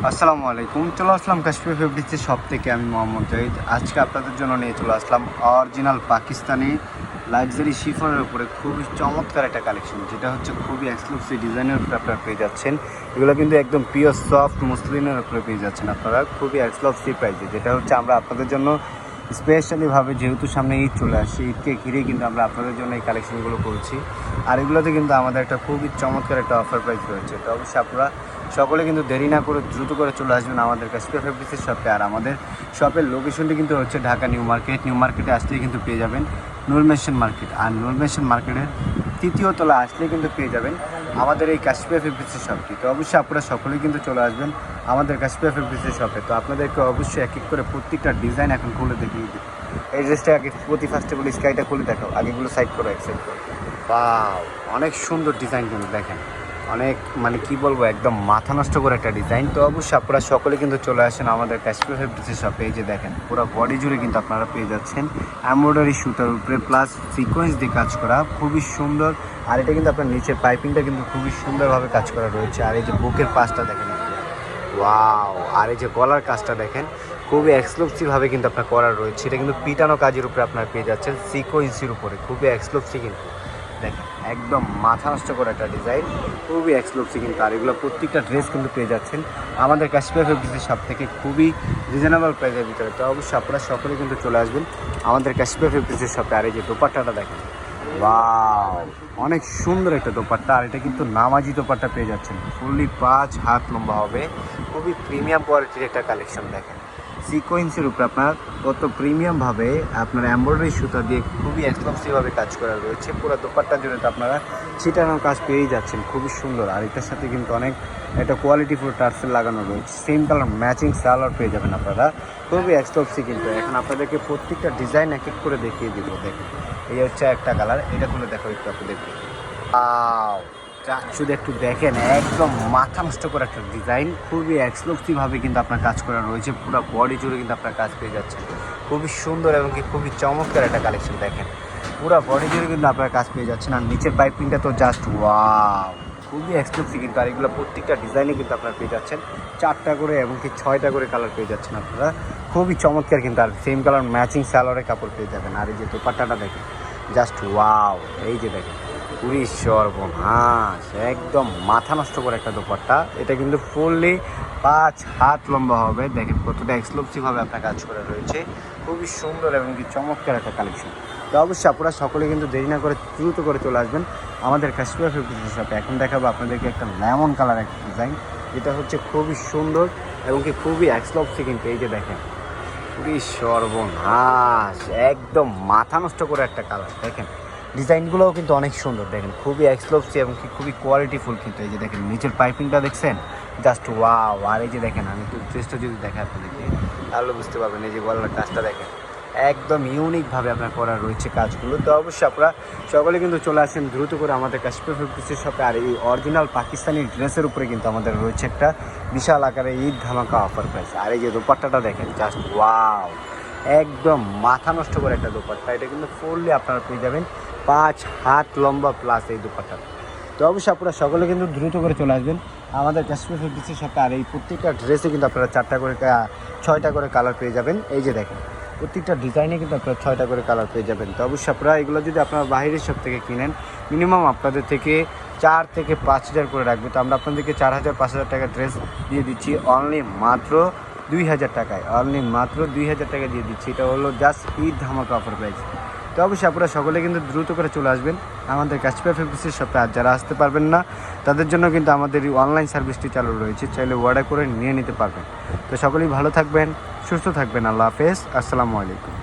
আসসালামু আলাইকুম। চলে আসলাম কাশ্মীর ফেব্রিক্সের শপ থেকে। আমি মোহাম্মদ জাহিদ। আজকে আপনাদের জন্য নিয়ে চলে আসলাম অরিজিনাল পাকিস্তানি লাক্সারি শিফনের উপরে খুবই চমৎকার একটা কালেকশন, যেটা হচ্ছে খুবই এক্সক্লুসিভ ডিজাইনের উপরে আপনারা পেয়ে যাচ্ছেন। এগুলো কিন্তু একদম পিওর সফট মুসলিনের উপরে পেয়ে যাচ্ছেন আপনারা খুবই এক্সক্লুসিভ প্রাইসে, যেটা হচ্ছে আমরা আপনাদের জন্য স্পেশালিভাবে, যেহেতু সামনে ঈদ চলে আসছে, ঈদকে ঘিরে কিন্তু আমরা আপনাদের জন্য এই কালেকশনগুলো করছি। আর এগুলোতে কিন্তু আমাদের একটা খুবই চমৎকার একটা অফার প্রাইস রয়েছে। তো অবশ্যই আপনারা সকলে কিন্তু দেরি না করে দ্রুত করে চলে আসবেন আমাদের কাশ্মীর ফেব্রিক্সের শপে। আর আমাদের শপের লোকেশনটি কিন্তু হচ্ছে ঢাকা নিউ মার্কেট। নিউ মার্কেটে আসলেই কিন্তু পেয়ে যাবেন নূর মেশিন মার্কেট। আর নূর মেশিন মার্কেটের তৃতীয় তলা আসলেই কিন্তু পেয়ে যাবেন আমাদের এই কাশ্মীর ফেব্রিক্সের শপটি। তো অবশ্যই আপনারা সকলেই কিন্তু চলে আসবেন আমাদের কাশ্মীর ফেব্রিক্সের শপে। তো আপনাদেরকে অবশ্যই এক এক করে প্রত্যেকটা ডিজাইন এখন খুলে দেখিয়ে দিই। এই ড্রেসটা আগে প্রতি ফার্স্টে বলি, স্কাইটা খুলে দেখাও, আগেগুলো সাইড করো, এক সাইড করো। বাও, অনেক সুন্দর ডিজাইন কিন্তু দেখেন, অনেক মানে কি বলবো, একদম মাথা নষ্ট করে একটা ডিজাইন। তো অবশ্যই আপনারা সকলে কিন্তু চলে আসেন আমাদের কাশ্মীর ফেব্রিক্সের শপে। এই যে দেখেন, পুরো বডি জুড়ে কিন্তু আপনারা পেয়ে যাচ্ছেন এমব্রয়ডারি সুতার উপরে প্লাস সিকোয়েন্স দিয়ে কাজ করা, খুবই সুন্দর। আর এটা কিন্তু আপনার নিচের পাইপিংটা কিন্তু খুবই সুন্দরভাবে কাজ করা রয়েছে। আর এই যে বুকের পাশটা দেখেন, ওয়াও, আর এই যে গলার কাজটা দেখেন, খুবই এক্সক্লুসিভভাবে কিন্তু আপনার করা রয়েছে। এটা কিন্তু পিটানো কাজের উপরে আপনারা পেয়ে যাচ্ছেন সিকোয়েন্সের উপরে, খুবই এক্সক্লুসিভ কিন্তু দেখেন, একদম মাথা নষ্ট করে একটা ডিজাইন, খুবই এক্সক্লুসিভ কিন্তু। আর এগুলো প্রত্যেকটা ড্রেস কিন্তু পেয়ে যাচ্ছেন আমাদের কাশ্মীর ফেব্রিক্সের শপ থেকে খুবই রিজনেবল প্রাইসের ভিতরে। তো অবশ্যই আপনারা সকলে কিন্তু চলে আসবেন আমাদের কাশ্মীর ফেব্রিক্সের শপে। আর এই যে দোপাট্টাটা দেখেন, ওয়াও, অনেক সুন্দর একটা দোপাট্টা। আর এটা কিন্তু নামাজি দোপাট্টা পেয়ে যাচ্ছেন, ফুললি 5 হাত লম্বা হবে, খুবই প্রিমিয়াম কোয়ালিটির একটা কালেকশন। দেখেন সিকোয়েন্সের উপরে আপনার কত প্রিমিয়ামভাবে আপনার এমব্রয়ডারি সুতা দিয়ে খুবই এক্সক্লুসিভভাবে কাজ করা রয়েছে। পুরো দোপাট্টা জুড়ে তো আপনারা ছিটানোর কাজ পেয়েই যাচ্ছেন, খুবই সুন্দর। আর এটার সাথে কিন্তু অনেক একটা কোয়ালিটি ফুল টার্সেল লাগানো রয়েছে, সেম কালার ম্যাচিং সালোয়ার পেয়ে যাবেন আপনারা, খুবই এক্সক্লুসিভ কিন্তু। এখন আপনাদেরকে প্রত্যেকটা ডিজাইন এক এক করে দেখিয়ে দিব। দেখেন এই হচ্ছে একটা কালার, এটা খুলে দেখো একটু আপনাদেরকে। শুধু একটু দেখেন, একদম মাথা নষ্ট করে একটা ডিজাইন, খুবই এক্সক্লুসিভভাবে কিন্তু আপনার কাজ করা রয়েছে। পুরো বডি জুড়ে কিন্তু আপনার কাজ পেয়ে যাচ্ছেন, খুবই সুন্দর এবং কি খুবই চমৎকার একটা কালেকশন। দেখেন পুরো বডি জুড়ে কিন্তু আপনার কাজ পেয়ে যাচ্ছেন। আর নিচের পাইপিংটা তো জাস্ট ওয়াও, খুবই এক্সক্লুসিভ কিন্তু। আর এগুলো প্রত্যেকটা ডিজাইনে কিন্তু আপনারা পেয়ে যাচ্ছেন 4টা করে এবং কি 6টা করে কালার পেয়ে যাচ্ছেন আপনারা, খুবই চমৎকার কিন্তু। আর সেম কালার ম্যাচিং সালোয়ারের কাপড় পেয়ে যাবেন। আর এই যে দোপাট্টাটা দেখেন, জাস্ট ওয়াও, এই যে দেখেন, পুরি সর্বনাশ, একদম মাথা নষ্ট করে একটা দোপাট্টা। এটা কিন্তু ফুললি 5 হাত লম্বা হবে। দেখেন কতটা এক্সক্লুসিভভাবে আপনার কাজ করা রয়েছে, খুবই সুন্দর এবং কি চমৎকার একটা কালেকশন। তো অবশ্যই আপনারা সকলে কিন্তু দেরি না করে দ্রুত করে চলে আসবেন আমাদের কাশ্মীর ফেব্রিক্সের শপে। এখন দেখাবো আপনাদেরকে একটা লেমন কালার একটা ডিজাইন, যেটা হচ্ছে খুবই সুন্দর এবং কি খুবই এক্সক্লুসিভ কিন্তু। এই যে দেখেন, পুরি সর্বনাশ, একদম মাথা নষ্ট করে একটা কালার। দেখেন ডিজাইনগুলোও কিন্তু অনেক সুন্দর, দেখেন খুবই এক্সক্লুসিভ এবং কি খুবই কোয়ালিটিফুল কিন্তু। এই যে দেখেন নিচের পাইপিংটা দেখছেন, জাস্ট ওয়াও। আর এই যে দেখেন, আমি একটু ড্রেসটা যদি দেখাই আপনাদেরকে তাহলে বুঝতে পারবেন। এই যে গলার কাজটা দেখেন, একদম ইউনিকভাবে আপনার করা রয়েছে কাজগুলো। তো অবশ্যই আপনারা সকলে কিন্তু চলে আসেন দ্রুত করে আমাদের কাশ্মীর ফেব্রিক্সের শপে। আর এই অরিজিনাল পাকিস্তানি ড্রেসের উপরে কিন্তু আমাদের রয়েছে একটা বিশাল আকারে ঈদ ধামাকা অফার প্রাইস। আর এই যে দোপাট্টাটা দেখেন, জাস্ট ওয়াও, একদম মাথা নষ্ট করে একটা দোপাট্টা। এটা কিন্তু ফুললি আপনারা পেয়ে যাবেন 5 হাত লম্বা প্লাস এই দোপাট্টা। তো অবশ্যই আপনারা সকলে কিন্তু দ্রুত করে চলে আসবেন আমাদের কাশ্মীর ফেব্রিক্সের শপে। আর এই প্রত্যেকটা ড্রেসে কিন্তু আপনারা 4টা করে 6টা করে কালার পেয়ে যাবেন। এই যে দেখেন প্রত্যেকটা ডিজাইনে কিন্তু আপনারা 6টা করে কালার পেয়ে যাবেন। তো অবশ্যই আপনারা এগুলো যদি আপনারা বাইরের শপ থেকে কিনেন, মিনিমাম আপনাদের থেকে 4 থেকে 5 হাজার করে রাখবে। তো আমরা আপনাদেরকে 4,000 5,000 টাকার ড্রেস দিয়ে দিচ্ছি অনলি মাত্র 2,000 টাকায়, অনলি মাত্র 2,000 টাকা দিয়ে দিচ্ছি। এটা হলো জাস্ট ঈদ ধামাকা অফার প্রাইস। তো অবশ্যই আপনারা সকলে কিন্তু দ্রুত করে চলে আসবেন আমাদের কাশ্মীর ফেব্রিক্সের শপে। আর যারা আসতে পারবেন না তাদের জন্য কিন্তু আমাদের এই অনলাইন সার্ভিসটি চালু রয়েছে, চাইলে অর্ডার করে নিয়ে নিতে পারবেন। তো সকলেই ভালো থাকবেন, সুস্থ থাকবেন। আল্লাহ হাফেজ, আসসালামু আলাইকুম।